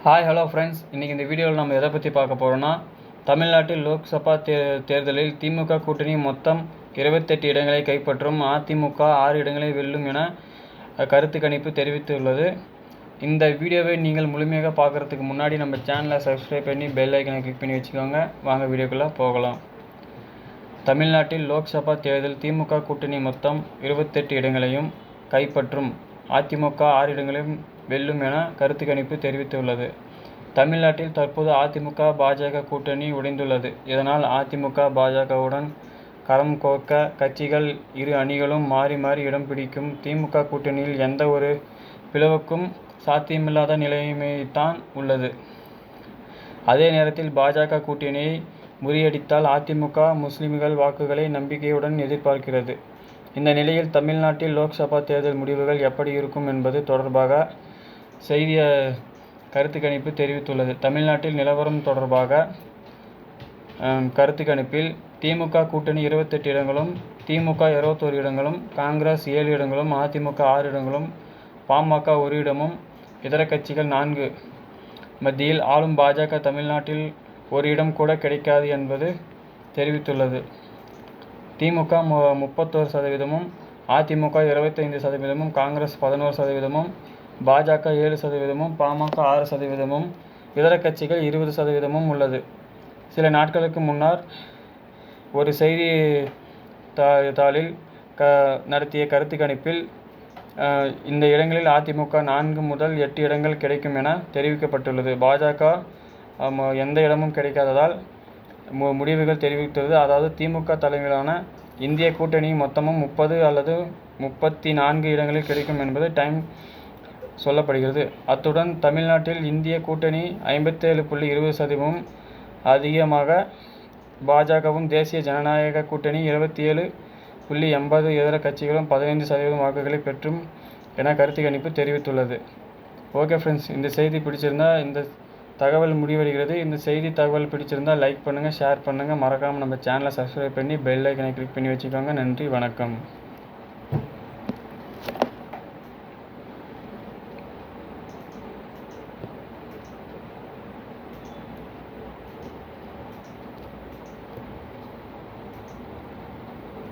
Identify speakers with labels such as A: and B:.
A: Hi hello friends, இன்றைக்கி இந்த வீடியோவில் நம்ம எதை பற்றி பார்க்க போகிறோன்னா, தமிழ்நாட்டில் லோக்சபா தேர்தலில் திமுக கூட்டணி மொத்தம் 28 இடங்களை கைப்பற்றும், அதிமுக 6 இடங்களை வெல்லும் என கருத்து கணிப்பு தெரிவித்துள்ளது. இந்த வீடியோவை நீங்கள் முழுமையாக பார்க்குறதுக்கு முன்னாடி நம்ம சேனலை சப்ஸ்கிரைப் பண்ணி பெல் ஐக்கனை கிளிக் பண்ணி வச்சுக்கோங்க. வாங்க வீடியோக்குள்ளே போகலாம். தமிழ்நாட்டில் லோக்சபா தேர்தல் திமுக கூட்டணி மொத்தம் 28 இடங்களையும் கைப்பற்றும், அதிமுக 6 இடங்களையும் வெல்லும் என கருத்து கணிப்பு தெரிவித்துள்ளது. தமிழ்நாட்டில் தற்போது அதிமுக பாஜக கூட்டணி உடைந்துள்ளது. இதனால் அதிமுக பாஜகவுடன் கரம் கோர்க்க கட்சிகள் இரு அணிகளும் மாறி மாறி இடம் பிடிக்கும். திமுக கூட்டணியில் எந்த ஒரு பிளவுக்கும் சாத்தியமில்லாத நிலைமைதான் உள்ளது. அதே நேரத்தில் பாஜக கூட்டணியை முறியடித்தால் அதிமுக முஸ்லிம்கள் வாக்குகளை நம்பிக்கையுடன் எதிர்பார்க்கிறது. இந்த நிலையில் தமிழ்நாட்டில் லோக்சபா தேர்தல் முடிவுகள் எப்படி இருக்கும் என்பது தொடர்பாக செய்தி கருத்து கணிப்பு தெரிவித்துள்ளது. தமிழ்நாட்டில் நிலவரம் தொடர்பாக கருத்து கணிப்பில் திமுக கூட்டணி 28 இடங்களும், திமுக 21 இடங்களும், காங்கிரஸ் 7 இடங்களும், அதிமுக 6 இடங்களும், பாமக 1 இடமும், இதர கட்சிகள் 4 மத்தியில் ஆளும் பாஜக தமிழ்நாட்டில் 1 இடம் கூட கிடைக்காது என்பது தெரிவித்துள்ளது. திமுக 31%, அதிமுக 25%, காங்கிரஸ் 11%, பாஜக 7%, பாமக 6%, இதர கட்சிகள் 20% உள்ளது. சில நாட்களுக்கு முன்னர் ஒரு செய்தி தாளில் நடத்திய கருத்து கணிப்பில் இந்த இடங்களில் அதிமுக 4 முதல் 8 இடங்கள் கிடைக்கும் என தெரிவிக்கப்பட்டுள்ளது. பாஜக எந்த இடமும் கிடைக்காததால் முடிவுகள் தெரிவித்துள்ளது. அதாவது திமுக தலைமையிலான இந்திய கூட்டணி மொத்தமும் 30 அல்லது 34 இடங்களில் கிடைக்கும் என்பது டைம் சொல்லப்படுகிறது. அத்துடன் தமிழ்நாட்டில் இந்திய கூட்டணி 57.20% அதிகமாக, பாஜகவும் தேசிய ஜனநாயக கூட்டணி 77.80%, இதர கட்சிகளும் 15% வாக்குகளை பெற்றும் என கருத்து கணிப்பு தெரிவித்துள்ளது. ஓகே ஃப்ரெண்ட்ஸ், இந்த செய்தி பிடிச்சிருந்தா இந்த தகவல் முடிவடைகிறது. இந்த செய்தி தகவல் பிடிச்சிருந்தால் லைக் பண்ணுங்கள், ஷேர் பண்ணுங்கள், மறக்காமல் நம்ம சேனலை சப்ஸ்கிரைப் பண்ணி பெல் ஐக்கனை கிளிக் பண்ணி வச்சுக்கோங்க. நன்றி, வணக்கம்.